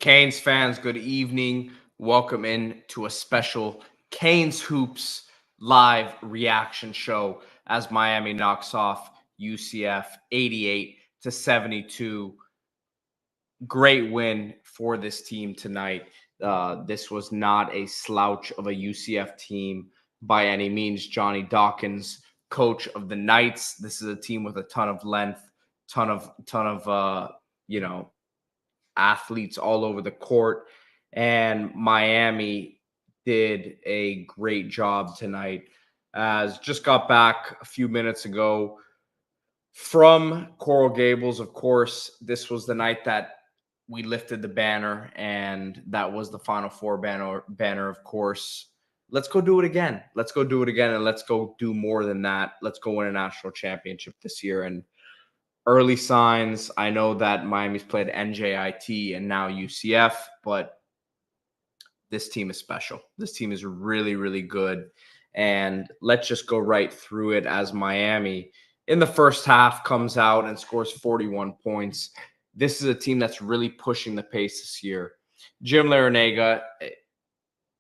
Canes fans, good evening. Welcome in to a special Canes Hoops live reaction show as Miami knocks off UCF 88-72. Great win for this team tonight. This was not a slouch of a UCF team by any means. Johnny Dawkins, coach of the Knights. This is a team with a ton of length, ton of athletes all over the court. And Miami did a great job tonight. As just got back a few minutes ago from Coral Gables, of course, this was the night that we lifted the banner, and that was the Final Four banner, of course. Let's go do it again. Let's go do it again, and let's go do more than that. Let's go win a national championship this year. And early signs, I know that Miami's played NJIT and now UCF, but this team is special. This team is really, really good. And let's just go right through it as Miami in the first half comes out and scores 41 points. This is a team that's really pushing the pace this year. Jim Larinaga,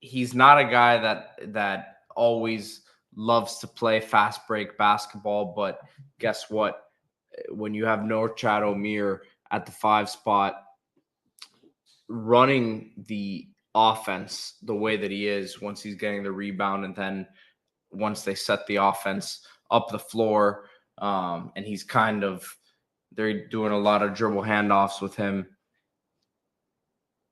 he's not a guy that always loves to play fast break basketball, but guess what? When you have Norchad Omier at the 5 spot running the offense the way that he is, once he's getting the rebound and then once they set the offense up the floor, and he's they're doing a lot of dribble handoffs with him.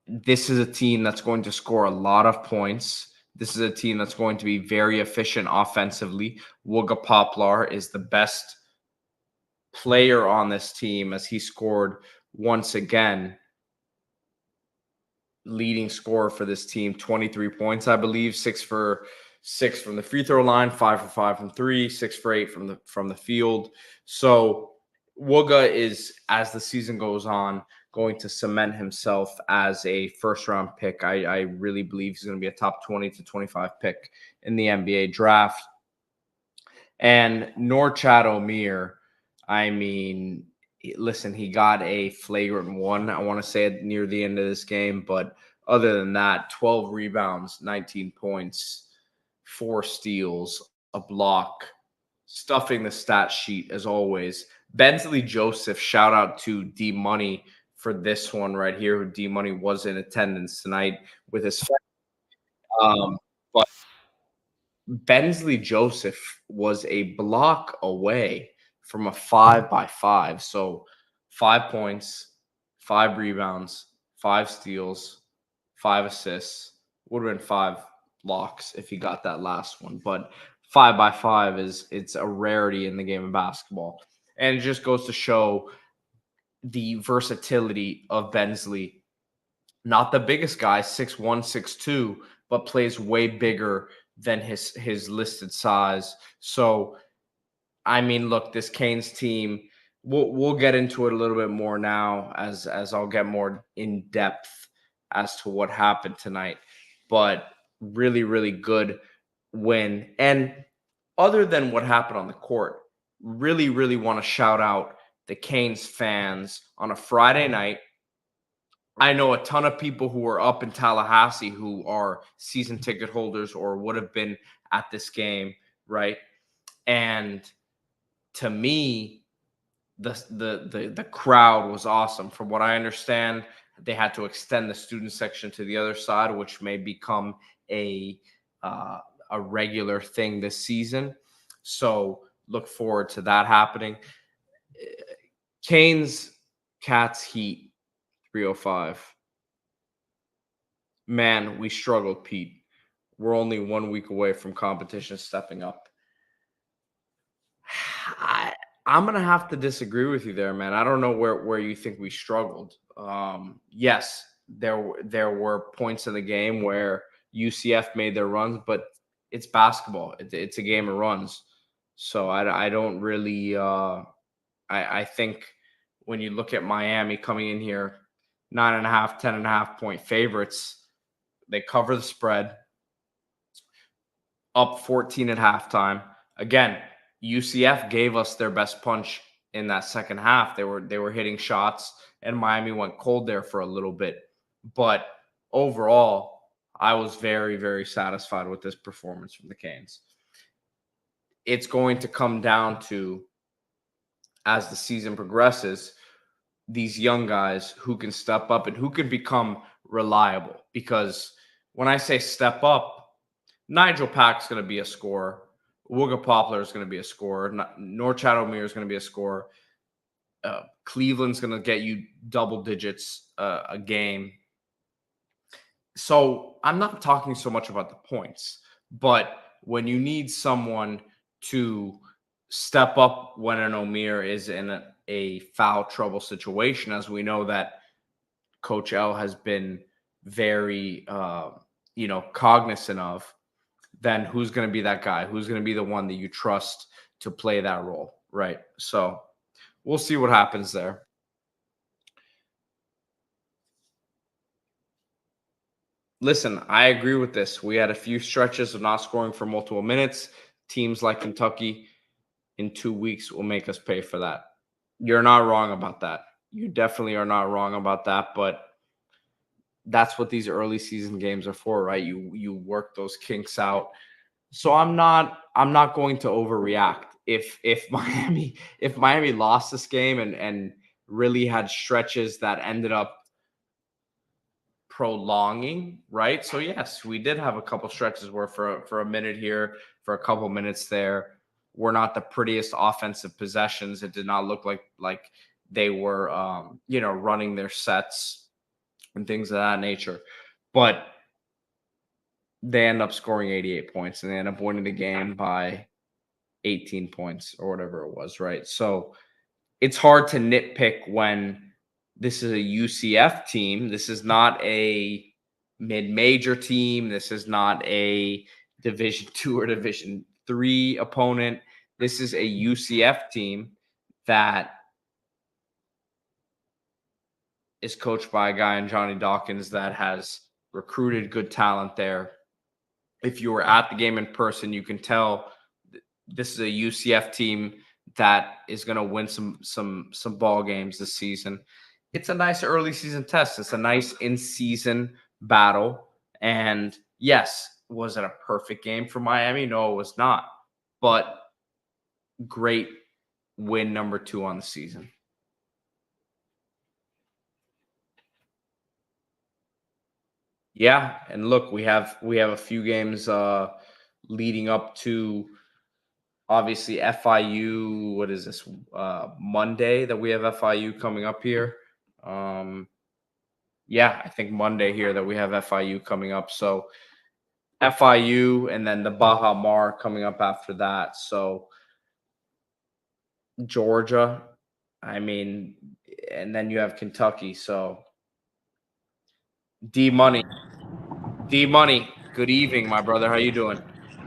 This is a team that's going to score a lot of points. This is a team that's going to be very efficient offensively. Wooga Poplar is the best player on this team as he scored once again. Leading scorer for this team, 23 points, I believe, 6 for 6 from the free throw line, 5 for 5 from 3, 6 for 8 from the field. So Wooga is, as the season goes on, going to cement himself as a first-round pick. I really believe he's going to be a top 20 to 25 pick in the NBA draft. And Norchad Omier, I mean, listen, he got a flagrant one, I want to say, near the end of this game. But other than that, 12 rebounds, 19 points, 4 steals, a block, stuffing the stat sheet as always. Bensley Joseph, shout out to D Money for this one right here. D Money was in attendance tonight with his family. But Bensley Joseph was a block away from a 5x5. So 5 points, 5 rebounds, 5 steals, 5 assists. Would have been 5 blocks if he got that last one. But 5x5 it's a rarity in the game of basketball. And it just goes to show the versatility of Bensley. Not the biggest guy, 6'1", 6'2", but plays way bigger than his listed size. So, I mean, look, this Canes team, we'll get into it a little bit more now as I'll get more in depth as to what happened tonight. But really, really good win. And other than what happened on the court, really, really want to shout out the Canes fans on a Friday night. I know a ton of people who are up in Tallahassee who are season ticket holders or would have been at this game, right? And to me, the crowd was awesome. From what I understand, they had to extend the student section to the other side, which may become a regular thing this season. So look forward to that happening. Canes, Cats, Heat, 305. Man, we struggled, Pete. We're only 1 week away from competition stepping up. I'm going to have to disagree with you there, man. I don't know where you think we struggled. Yes, there were points in the game where UCF made their runs, but it's basketball. It's a game of runs. So I don't really I think when you look at Miami coming in here, 9.5, 10.5 point favorites, they cover the spread, up 14 at halftime. Again, UCF gave us their best punch in that second half. They were hitting shots, and Miami went cold there for a little bit. But overall, I was very, very satisfied with this performance from the Canes. It's going to come down to, as the season progresses, these young guys who can step up and who can become reliable. Because when I say step up, Nigel Pack's going to be a scorer. Wooga Poplar is going to be a scorer. Norchad Omier is going to be a scorer. Cleveland's going to get you double digits a game. So I'm not talking so much about the points, but when you need someone to step up when an Omier is in a foul trouble situation, as we know that Coach L has been very, cognizant of, then who's going to be that guy? Who's going to be the one that you trust to play that role, right? So we'll see what happens there. Listen, I agree with this. We had a few stretches of not scoring for multiple minutes. Teams like Kentucky in 2 weeks will make us pay for that. You're not wrong about that. You definitely are not wrong about that, but that's what these early season games are for, right? You work those kinks out. So I'm not going to overreact. If Miami lost this game and really had stretches that ended up prolonging, right? So yes, we did have a couple stretches where for a minute here, for a couple minutes there, were not the prettiest offensive possessions. It did not look like they were running their sets and things of that nature. But they end up scoring 88 points and they end up winning the game by 18 points or whatever it was, right? So it's hard to nitpick when this is a UCF team. This is not a mid-major team. This is not a Division II or Division III opponent. This is a UCF team that is coached by a guy in Johnny Dawkins that has recruited good talent there. If you were at the game in person, you can tell this is a UCF team that is going to win some ball games this season. It's a nice early season test. It's a nice in-season battle. And yes, was it a perfect game for Miami? No, it was not. But great win number 2 on the season. Yeah, and look, we have a few games leading up to obviously FIU. What is this? Monday that we have FIU coming up here. I think Monday here that we have FIU coming up. So FIU and then the Baja Mar coming up after that. So Georgia, and then you have Kentucky. So D Money, good evening, my brother. How you doing?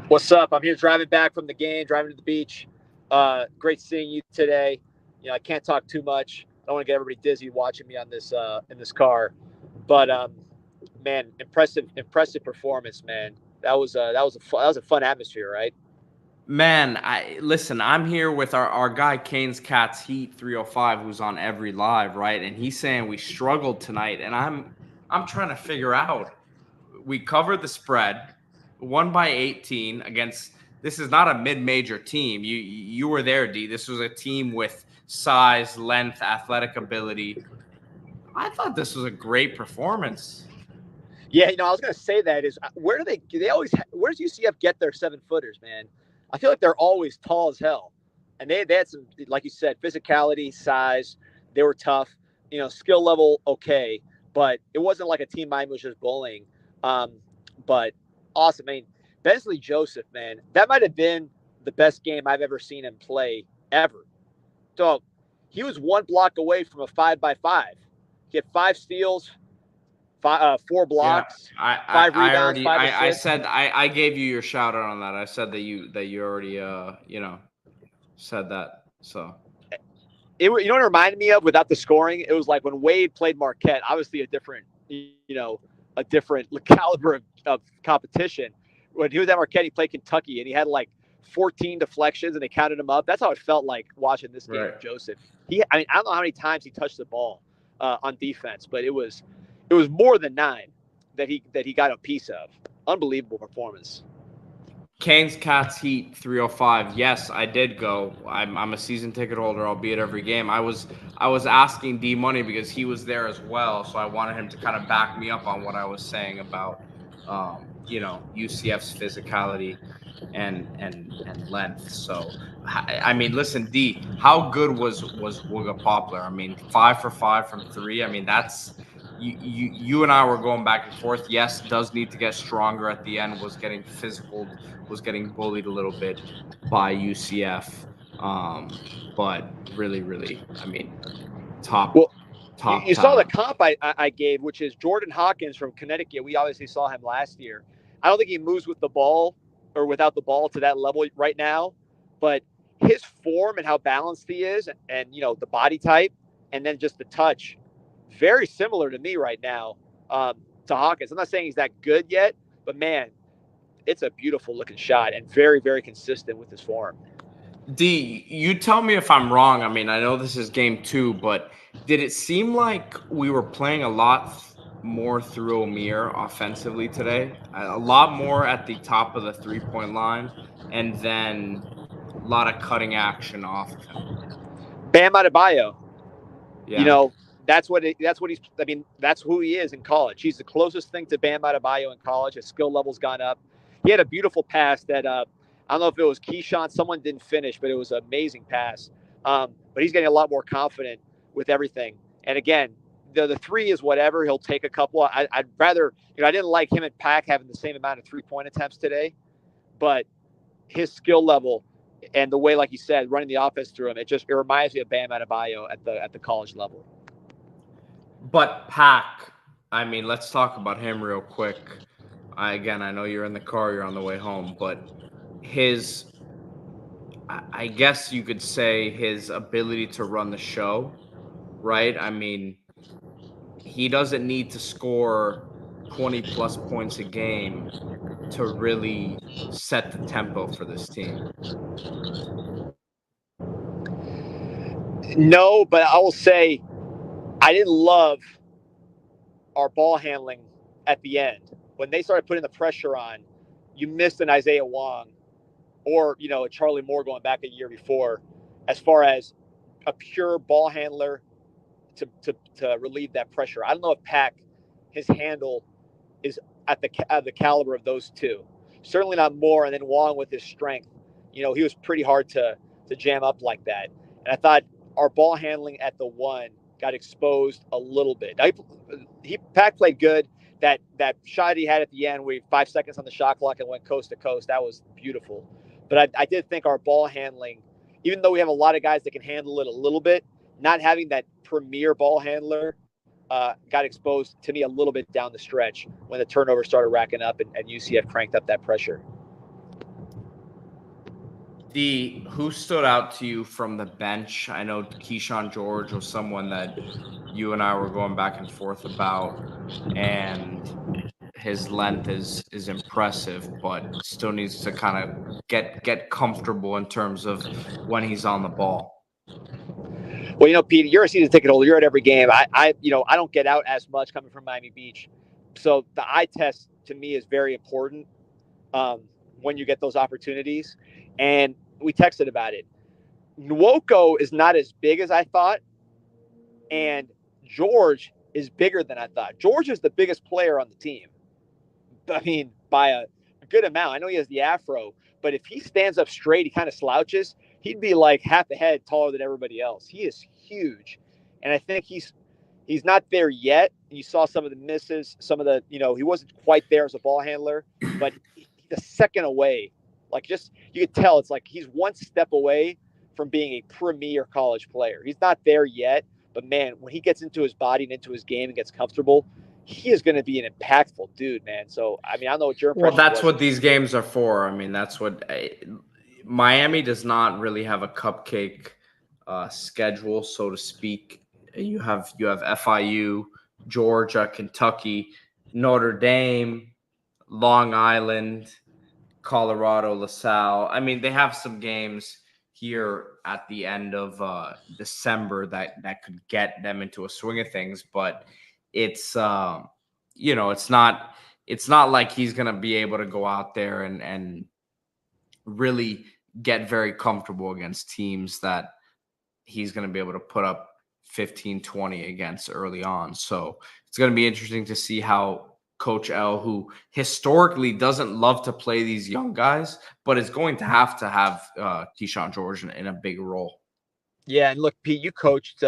What's up? I'm here driving back from the game, driving to the beach. Great seeing you today. I can't talk too much. I don't want to get everybody dizzy watching me on this in this car. But man, impressive performance, man. That was a fun atmosphere, right? Man, I'm here with our guy Kane's Cats Heat 305, who's on every live, right? And he's saying we struggled tonight, and I'm trying to figure out. We covered the spread, won by 18 against. This is not a mid-major team. You were there, D. This was a team with size, length, athletic ability. I thought this was a great performance. Yeah, I was gonna say that is where do they always where's UCF get their 7-footers, man? I feel like they're always tall as hell, and they had some, like you said, physicality, size. They were tough, skill level okay, but it wasn't like a team Miami was just bullying. But awesome. I mean, Bensley Joseph, man, that might have been the best game I've ever seen him play ever. So he was one block away from a 5x5. He had 5 steals, 4 blocks, 5 rebounds, 5 assists. I gave you your shout out on that. I said that you already said that. So you know what it reminded me of without the scoring? It was like when Wade played Marquette, obviously a different caliber of competition. When he was at Marquette, he played Kentucky, and he had like 14 deflections, and they counted him up. That's how it felt like watching this game, right. Joseph. I don't know how many times he touched the ball on defense, but it was It was more than 9 that he got a piece of. Unbelievable performance. Canes Cats Heat 305. Yes, I did go. I'm a season ticket holder. I'll be at every game. I was asking D Money because he was there as well, so I wanted him to kind of back me up on what I was saying about UCF's physicality and length. So I mean, listen, D, how good was Wooga Poplar? I mean, 5 for 5 from 3. I mean, that's you and I were going back and forth. Yes, does need to get stronger at the end. Was getting physical, was getting bullied a little bit by UCF. But really, I mean, top, Well, top you saw the talent. comp I gave, which is Jordan Hawkins from Connecticut. We obviously saw him last year. I don't think he moves with the ball or without the ball to that level right now, but his form and how balanced he is, and the body type, and then just the touch, very similar to me right now, to Hawkins. I'm not saying he's that good yet, but man, it's a beautiful looking shot and very, very consistent with his form. D, you tell me if I'm wrong. I mean, I know this is game 2, but did it seem like we were playing a lot more through Omier offensively today? A lot more at the top of the 3-point line, and then a lot of cutting action off of him. Bam Adebayo. Yeah. That's what he's. I mean, that's who he is in college. He's the closest thing to Bam Adebayo in college. His skill level's gone up. He had a beautiful pass that I don't know if it was Keyshawn. Someone didn't finish, but it was an amazing pass. But he's getting a lot more confident with everything. And again, the 3 is whatever. He'll take a couple. I'd rather. I didn't like him and Pack having the same amount of 3-point attempts today, but his skill level and the way, like you said, running the offense through him, it reminds me of Bam Adebayo at the college level. But Pack, I mean, let's talk about him real quick. I know you're in the car, you're on the way home, but I guess you could say his ability to run the show, right? I mean, he doesn't need to score 20 plus points a game to really set the tempo for this team. No, but I will say I didn't love our ball handling at the end. When they started putting the pressure on, you missed an Isaiah Wong or, a Charlie Moore going back a year before, as far as a pure ball handler to relieve that pressure. I don't know if Pack, his handle is at the caliber of those two. Certainly not Moore, and then Wong with his strength. He was pretty hard to jam up like that. And I thought our ball handling at the 1 got exposed a little bit. Now, Pack played good. That shot he had at the end, where 5 seconds on the shot clock and went coast to coast, that was beautiful. But I did think our ball handling, even though we have a lot of guys that can handle it a little bit, not having that premier ball handler got exposed to me a little bit down the stretch when the turnovers started racking up and UCF cranked up that pressure. Who stood out to you from the bench? I know Keyshawn George was someone that you and I were going back and forth about, and his length is impressive, but still needs to kind of get comfortable in terms of when he's on the ball. Well, Pete, you're a season ticket holder. You're at every game. I don't get out as much coming from Miami Beach, so the eye test to me is very important when you get those opportunities. And we texted about it. Nwoko is not as big as I thought, and George is bigger than I thought. George is the biggest player on the team. I mean, by a good amount. I know he has the afro, but if he stands up straight, he kind of slouches, he'd be like half a head taller than everybody else. He is huge. And I think he's not there yet. You saw some of the misses, some of the, he wasn't quite there as a ball handler, but he's a second away. Like, just, you could tell it's like he's one step away from being a premier college player. He's not there yet, but man, when he gets into his body and into his game and gets comfortable, he is going to be an impactful dude, man. So, I mean, I don't know what your impression Well, that's was. what these games are for. I mean, that's what Miami does not really have a cupcake schedule, so to speak. You have FIU, Georgia, Kentucky, Notre Dame, Long Island, Colorado, LaSalle. I mean, they have some games here at the end of December that could get them into a swing of things, but it's it's not like he's gonna be able to go out there and really get very comfortable against teams that he's going to be able to put up 15-20 against early on. So it's going to be interesting to see how Coach L, who historically doesn't love to play these young guys, but is going to have Keyshawn George in a big role. Yeah, and look, Pete, you coached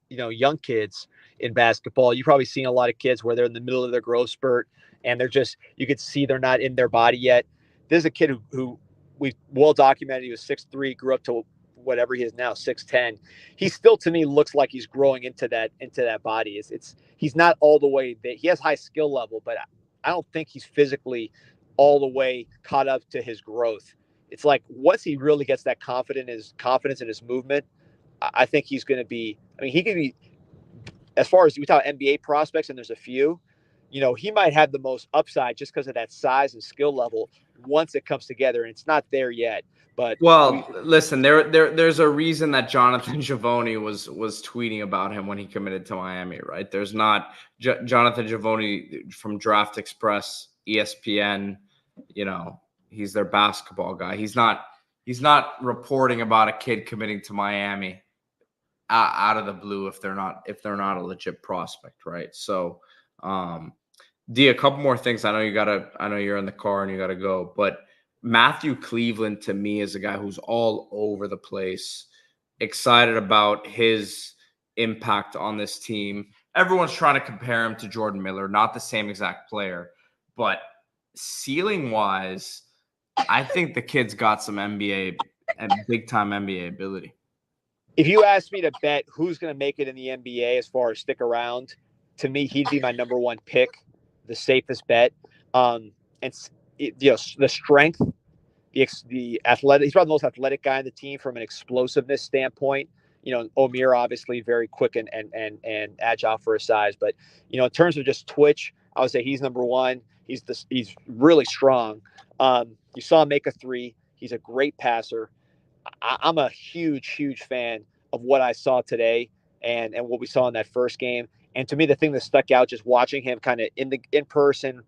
young kids in basketball. You've probably seen a lot of kids where they're in the middle of their growth spurt and they're just, you could see they're not in their body yet. There's a kid who we well documented. He was 6'3", grew up to whatever he is now, 6'10". He still, to me, looks like he's growing into that body. It's he's not all the way there. He has high skill level, but I don't think he's physically all the way caught up to his growth. It's like once he really gets that confidence in his movement, I think he's going to be. I mean, he could be, as far as we talk NBA prospects, and there's a few. He might have the most upside just because of that size and skill level once it comes together, and it's not there yet. But listen, there's a reason that Jonathan Givony was tweeting about him when he committed to Miami, right? There's not Jonathan Givony from Draft Express, ESPN. He's their basketball guy. He's not reporting about a kid committing to Miami out of the blue if they're not a legit prospect, right? So, D, a couple more things. I know you're in the car and you gotta go, but Matthew Cleveland to me is a guy who's all over the place. Excited about his impact on this team. Everyone's trying to compare him to Jordan Miller, not the same exact player, but ceiling wise, I think the kid's got some NBA and big time NBA ability. If you ask me to bet who's going to make it in the NBA as far as stick around, to me, he'd be my number one pick, the safest bet. And the strength, the athletic. He's probably the most athletic guy on the team from an explosiveness standpoint. Omier obviously very quick and agile for his size, but in terms of just twitch, I would say he's number one. He's really strong. You saw him make a three. He's a great passer. I'm a huge fan of what I saw today and what we saw in that first game. And to me, the thing that stuck out, just watching him kind of in person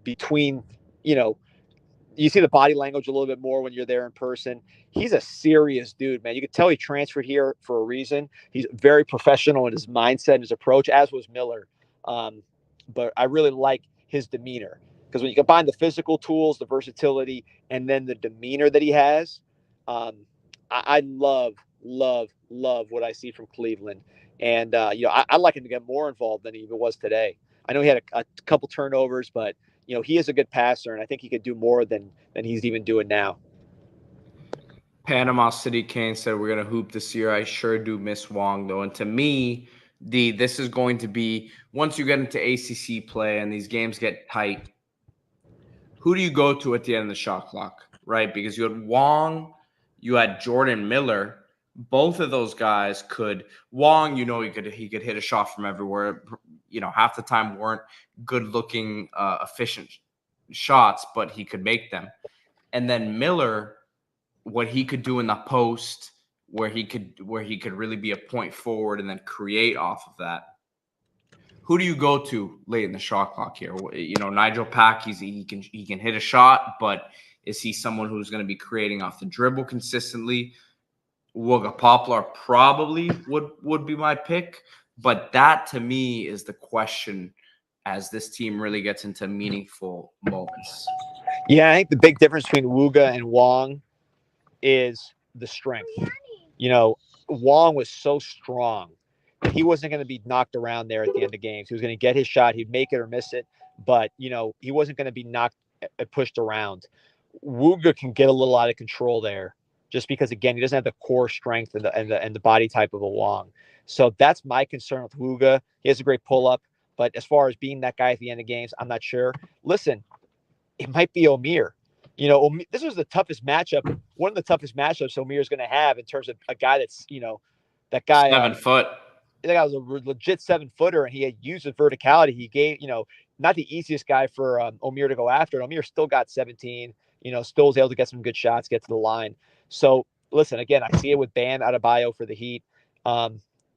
between, you see the body language a little bit more when you're there in person. He's a serious dude, man. You could tell he transferred here for a reason. He's very professional in his mindset and his approach, as was Miller. But I really like his demeanor because when you combine the physical tools, the versatility, and then the demeanor that he has, I love what I see from Cleveland. And, I'd like him to get more involved than he even was today. I know he had a couple turnovers, but, he is a good passer, and I think he could do more than he's even doing now. Panama City Kane said, we're going to hoop this year. I sure do miss Wong, though. And to me, this is going to be, once you get into ACC play and these games get tight, who do you go to at the end of the shot clock, right? Because you had Wong, you had Jordan Miller. Both of those guys could. Wong, he could hit a shot from everywhere. Half the time weren't good-looking, efficient shots, but he could make them. And then Miller, what he could do in the post, where he could really be a point forward and then create off of that. Who do you go to late in the shot clock here? Nigel Pack, he can hit a shot, but is he someone who's going to be creating off the dribble consistently? Wooga Poplar probably would be my pick, but that to me is the question as this team really gets into meaningful moments. Yeah, I think the big difference between Wooga and Wong is the strength. Wong was so strong. He wasn't going to be knocked around there at the end of games. He was going to get his shot. He'd make it or miss it, but, he wasn't going to be knocked and pushed around. Wooga can get a little out of control there just because, again, he doesn't have the core strength and the body type of a Wong. So that's my concern with Wooga. He has a great pull-up, but as far as being that guy at the end of games, I'm not sure. Listen, it might be Omier. This was the toughest matchup, one of the toughest matchups Omier is going to have in terms of a guy that's, that guy. 7 foot. That guy was a legit 7-footer, and he had used his verticality. He gave, not the easiest guy for Omier to go after. And Omier still got 17, still was able to get some good shots, get to the line. So, listen, again, I see it with Bam Adebayo for the Heat.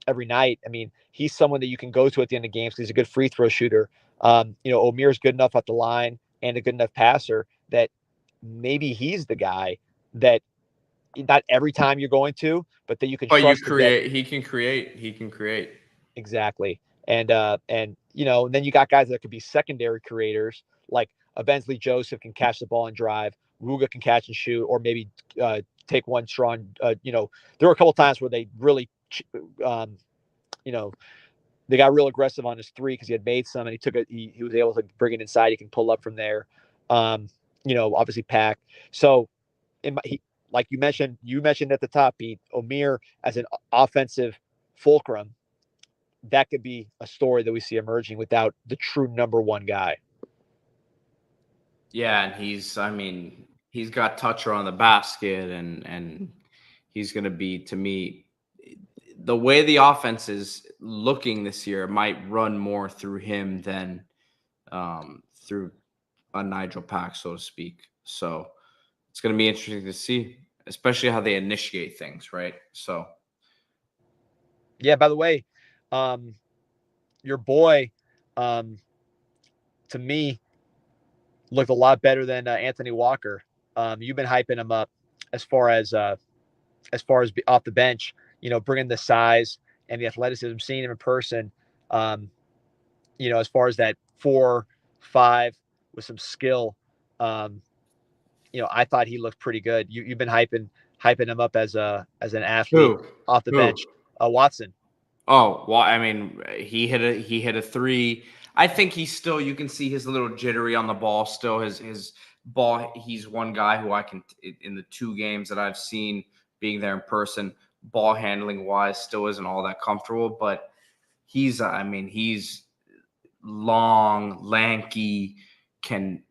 every night. I mean, he's someone that you can go to at the end of games because he's a good free throw shooter. Omier is good enough at the line and a good enough passer that maybe he's the guy that not every time you're going to, but that you can But you trust to get create. He can create. He can create. exactly. And then you got guys that could be secondary creators, like Bensley Joseph can catch the ball and drive. Ruga can catch and shoot, or maybe take one strong. There were a couple times where they really, um, you know, they got real aggressive on his three because he had made some, and he took it. He was able to bring it inside. He can pull up from there. Obviously Pack. So, like you mentioned at the top, Pete, Omier as an offensive fulcrum, that could be a story that we see emerging without the true number one guy. Yeah, and he's got toucher on the basket, and he's going to be, to me, the way the offense is looking this year might run more through him than through a Nigel Pack, so to speak. So it's going to be interesting to see, especially how they initiate things, right? So Yeah. By the way, your boy, to me, looked a lot better than Anthony Walker. You've been hyping him up as far as off the bench. Bringing the size and the athleticism, seeing him in person. As far as that 4-5 with some skill. I thought he looked pretty good. You've been hyping him up as an athlete who off the who? bench. Watson. Oh, well, I mean, he hit a three. I think he's still, you can see his little jittery on the ball still. His ball, he's one guy who I can, in the 2 games that I've seen being there in person, ball handling wise still isn't all that comfortable, but he's long, lanky, can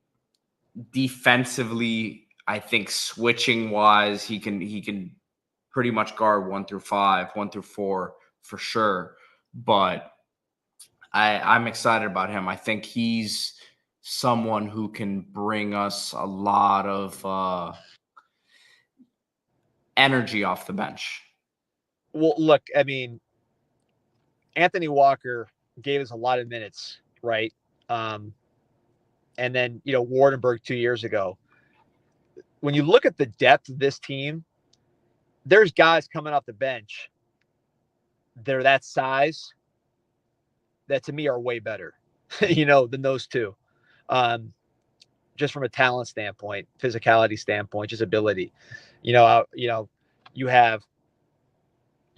defensively, I think switching wise, he can pretty much guard 1 through 5, 1 through 4 for sure. But I'm excited about him. I think he's someone who can bring us a lot of energy off the bench. Well, look, I mean, Anthony Walker gave us a lot of minutes, right? And then Wardenberg 2 years ago. When you look at the depth of this team, there's guys coming off the bench. They're that size that to me are way better, than those two. Just from a talent standpoint, physicality standpoint, just ability. You have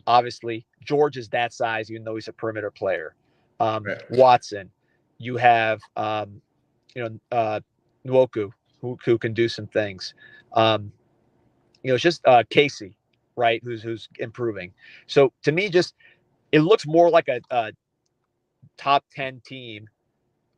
obviously George is that size, even though he's a perimeter player. Right. Watson, you have Nwoku, who can do some things. It's just Casey, right, who's improving. So to me, just it looks more like a top 10 team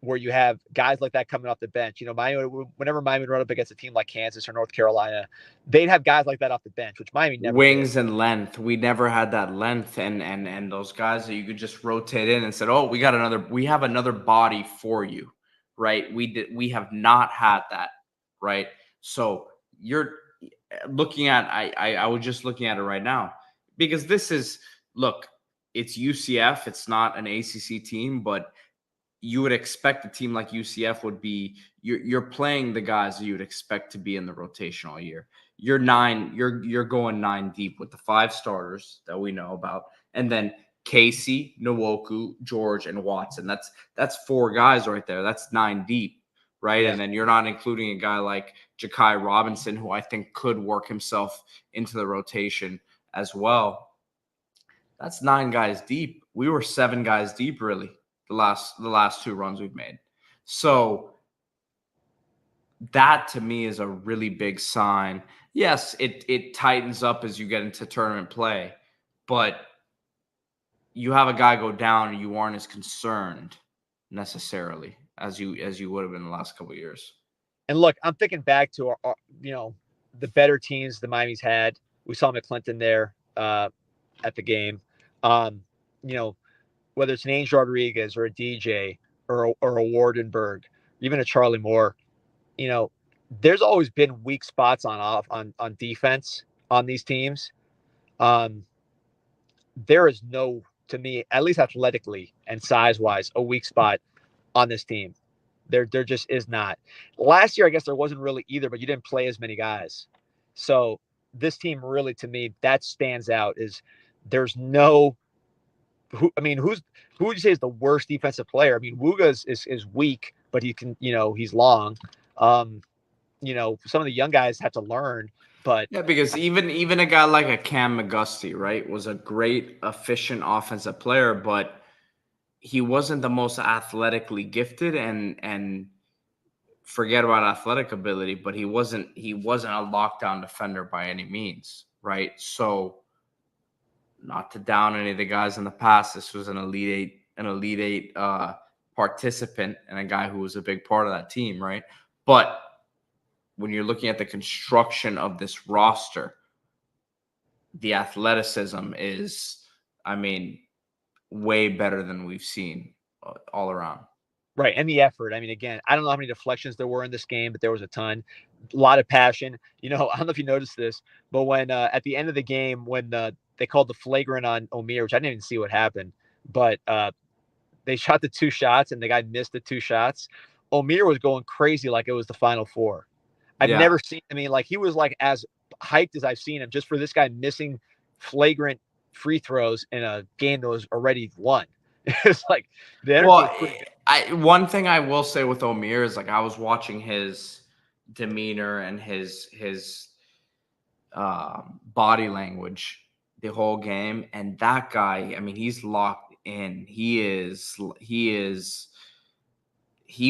where you have guys like that coming off the bench. Whenever Miami run up against a team like Kansas or North Carolina, they'd have guys like that off the bench, which Miami never Wings did. and length. We never had that length and those guys that you could just rotate in and said, "Oh, we have another body for you." Right? We have not had that, right? So you're looking at I was just looking at it right now because it's UCF, it's not an ACC team, but you would expect a team like UCF would be you're playing the guys that you would expect to be in the rotation all year. You're going 9 deep with the 5 starters that we know about, and then Casey, Nwoku, George, and Watson. That's 4 guys right there. That's 9 deep, right? Yeah. And then you're not including a guy like Ja'Kai Robinson, who I think could work himself into the rotation as well. That's 9 guys deep. We were 7 guys deep, really, the last 2 runs we've made. So that to me is a really big sign. Yes, it tightens up as you get into tournament play, but you have a guy go down and you aren't as concerned necessarily as you would have been the last couple of years. And look, I'm thinking back to our the better teams the Miami's had. We saw McClinton there at the game. Whether it's an Angel Rodriguez or a DJ or a Wardenberg, even a Charlie Moore, there's always been weak spots on defense on these teams. There is no to me, at least athletically and size wise, a weak spot on this team. There just is not. Last year, I guess there wasn't really either, but you didn't play as many guys. So this team really, to me, that stands out. Is there's no who? I mean, who would you say is the worst defensive player? I mean, Wuga is weak, but he can, he's long. Um, some of the young guys have to learn, but Yeah, because even a guy like a Cam McGusty, right, was a great, efficient offensive player, but he wasn't the most athletically gifted, and forget about athletic ability, but he wasn't a lockdown defender by any means, right? So, not to down any of the guys in the past, this was an elite eight participant and a guy who was a big part of that team, right? But when you're looking at the construction of this roster, the athleticism is, I mean, way better than we've seen all around. right, and the effort. I mean, again, I don't know how many deflections there were in this game, but there was a ton, a lot of passion. I don't know if you noticed this, but when at the end of the game, when they called the flagrant on Omier, which I didn't even see what happened, but they shot the 2 shots and the guy missed the 2 shots. Omier was going crazy like it was the Final Four. I've Yeah. never seen. I mean, like he was like as hyped as I've seen him just for this guy missing flagrant free throws in a game that was already won. It's like the energy. Well, one thing I will say with Omier is, like, I was watching his demeanor and his body language the whole game, and that guy, I mean, he's locked in. He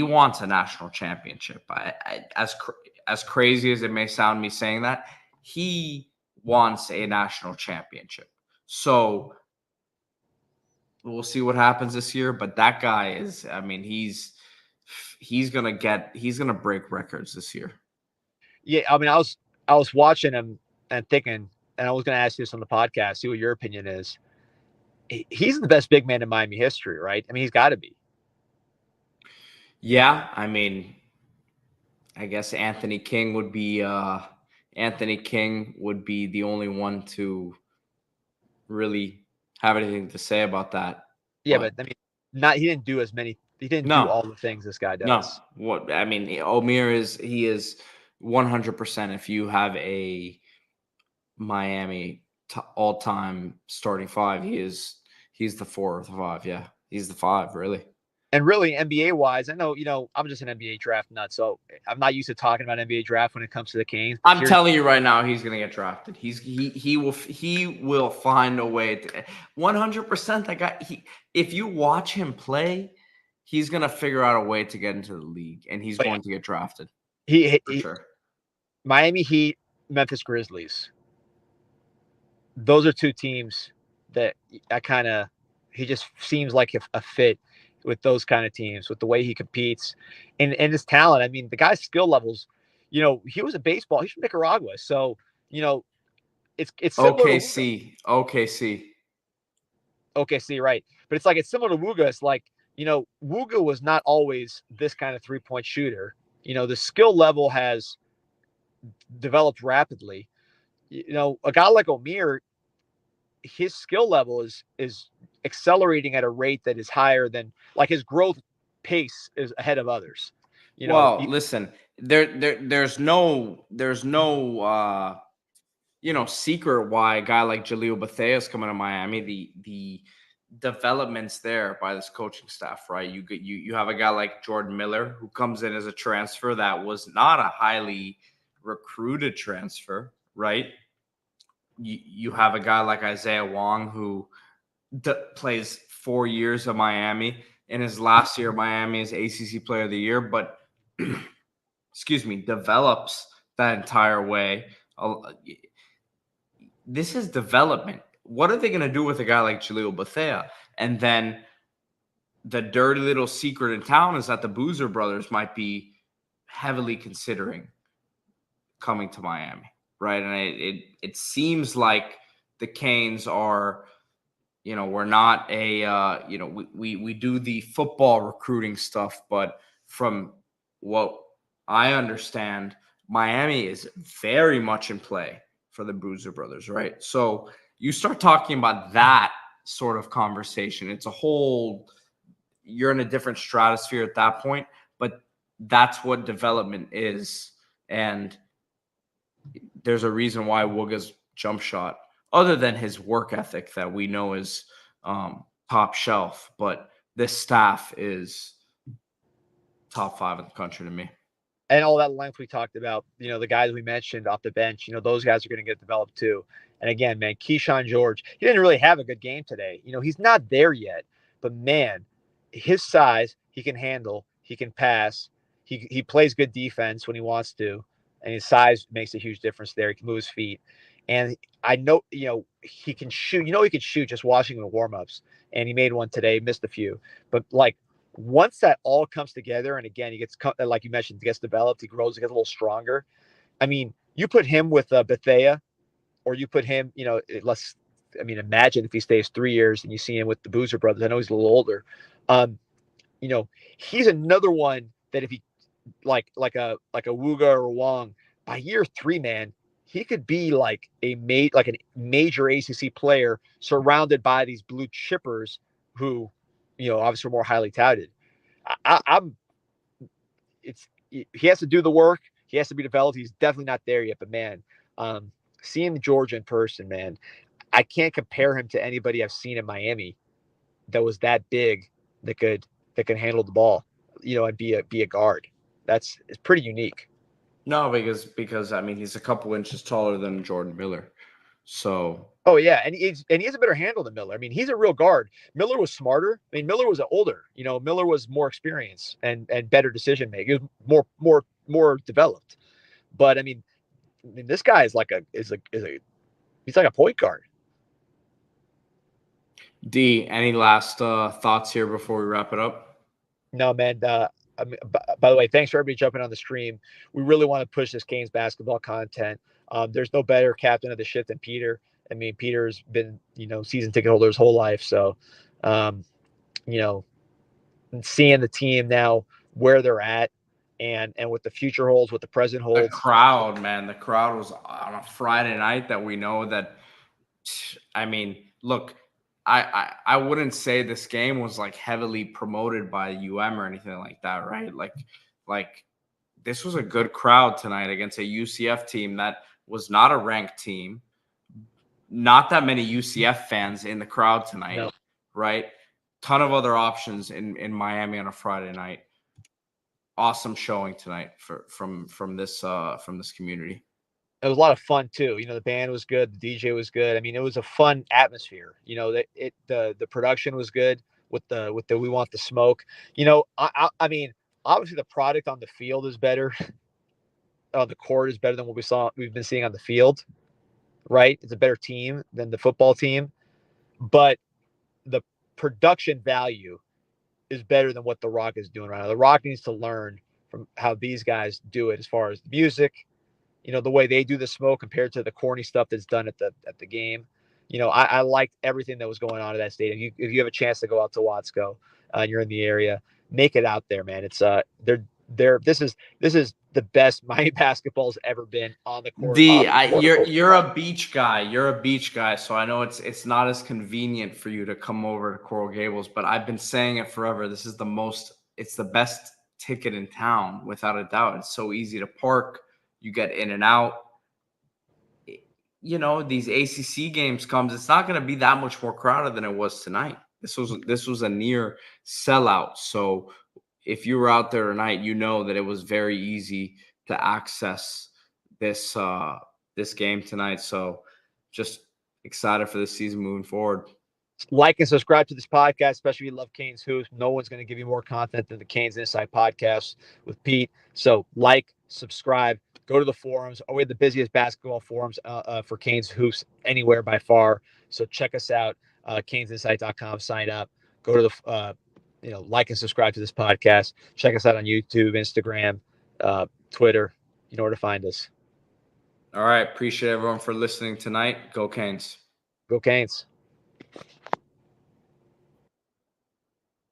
wants a national championship. As crazy as it may sound, me saying that, he wants a national championship. So we'll see what happens this year. But that guy is, I mean, he's gonna break records this year. Yeah, I mean, I was watching him and thinking, and I was going to ask you this on the podcast, see what your opinion is. He's the best big man in Miami history, right? I mean, he's got to be. Yeah, I mean, I guess Anthony King would be the only one to really have anything to say about that. Yeah, but I mean, he didn't do as many. He didn't do all the things this guy does. No, what I mean, Omier is 100%. If you have a Miami all-time starting five, he's the 4 or the 5. Yeah, he's the 5, really. And really, NBA wise, I know, I'm just an NBA draft nut, so I'm not used to talking about NBA draft when it comes to the Canes. I'm telling you right now, he's going to get drafted. He will find a way to 100%. That guy, if you watch him play, he's going to figure out a way to get into the league, and he's going to get drafted. For sure. Miami Heat, Memphis Grizzlies. Those are two teams that he just seems like a fit with those kind of teams, with the way he competes and his talent. I mean, the guy's skill levels, he was a baseball. He's from Nicaragua. So, it's OKC. OKC, right. But it's similar to Wuga. It's like, Wuga was not always this kind of 3-point shooter. The skill level has developed rapidly. A guy like Omier, his skill level is accelerating at a rate that is higher than, like, his growth pace is ahead of others. Listen, there's no secret why a guy like Jaleel Bethea is coming to Miami. The developments there by this coaching staff, right? You have a guy like Jordan Miller who comes in as a transfer that was not a highly recruited transfer, right? You have a guy like Isaiah Wong who plays 4 years of Miami. In his last year, Miami is ACC Player of the Year, but develops that entire way. This is development. What are they going to do with a guy like Jaleel Bethea? And then the dirty little secret in town is that the Boozer brothers might be heavily considering coming to Miami, right? And it seems like the Canes are, we're not a, we do the football recruiting stuff, but from what I understand, Miami is very much in play for the Boozer brothers, right? So you start talking about that sort of conversation. It's a whole, you're in a different stratosphere at that point, but that's what development is. And there's a reason why Wooga's jump shot, other than his work ethic that we know is top shelf, but this staff is top 5 in the country to me. And all that length we talked about, the guys we mentioned off the bench, those guys are going to get developed too. And again, man, Keyshawn George, he didn't really have a good game today. He's not there yet, but man, his size, he can handle, he can pass, he plays good defense when he wants to, and his size makes a huge difference there. He can move his feet. And I know, he can shoot. He could shoot just watching him in warmups. And he made one today, missed a few. But once that all comes together, and again, he gets, like you mentioned, gets developed, he grows, he gets a little stronger. I mean, you put him with Bethea, or you put him, imagine if he stays 3 years and you see him with the Boozer brothers. I know he's a little older. He's another one that if he like a Wooga or a Wong, by year 3, man, he could be like a major ACC player surrounded by these blue chippers who, obviously are more highly touted. He has to do the work. He has to be developed. He's definitely not there yet, but man, seeing Georgia in person, man, I can't compare him to anybody I've seen in Miami that was that big that could handle the ball, and be a guard. It's pretty unique. No, because I mean, he's a couple inches taller than Jordan Miller. So. Oh yeah, and he has a better handle than Miller. I mean, he's a real guard. Miller was smarter. I mean, Miller was older. Miller was more experienced and better decision making. He was more developed. But I mean, this guy is he's like a point guard. D, any last thoughts here before we wrap it up? No, man. By the way, thanks for everybody jumping on the stream. We really want to push this Canes basketball content. There's no better captain of the ship than Peter. I mean, Peter's been, season ticket holder his whole life. So, seeing the team now where they're at and what the future holds, what the present holds. The crowd, man. The crowd was on a Friday night that we know that, I mean, look, I wouldn't say this game was like heavily promoted by UM or anything like that, right? Like this was a good crowd tonight against a UCF team that was not a ranked team. Not that many UCF fans in the crowd tonight, no. Right? Ton of other options in Miami on a Friday night. Awesome showing tonight from this community. It was a lot of fun too. The band was good, the DJ was good. I mean, it was a fun atmosphere. The production was good with the We Want the Smoke. I mean, obviously the product on the field is better. The court is better than what we've been seeing on the field. Right? It's a better team than the football team, but the production value is better than what the Rock is doing right now. The Rock needs to learn from how these guys do it as far as the music, the way they do the smoke compared to the corny stuff that's done at the game. I liked everything that was going on at that stadium. If you have a chance to go out to Watsco and you're in the area, make it out there, man. It's this is the best Miami basketball's ever been on the court. You're a beach guy. You're a beach guy, so I know it's not as convenient for you to come over to Coral Gables, but I've been saying it forever. This is it's the best ticket in town, without a doubt. It's so easy to park. You get in and out. These ACC games comes. It's not going to be that much more crowded than it was tonight. This was a near sellout. So if you were out there tonight, that it was very easy to access this game tonight. So just excited for this season moving forward. Like and subscribe to this podcast, especially if you love Canes Hoops. No one's going to give you more content than the Canes Inside podcast with Pete. So subscribe, go to the forums. We have the busiest basketball forums for Canes Hoops anywhere by far. So check us out, canesinsight.com, sign up, go to the like and subscribe to this podcast. Check us out on YouTube, Instagram, Twitter. You know where to find us. All right. Appreciate everyone for listening tonight. Go Canes. Go Canes.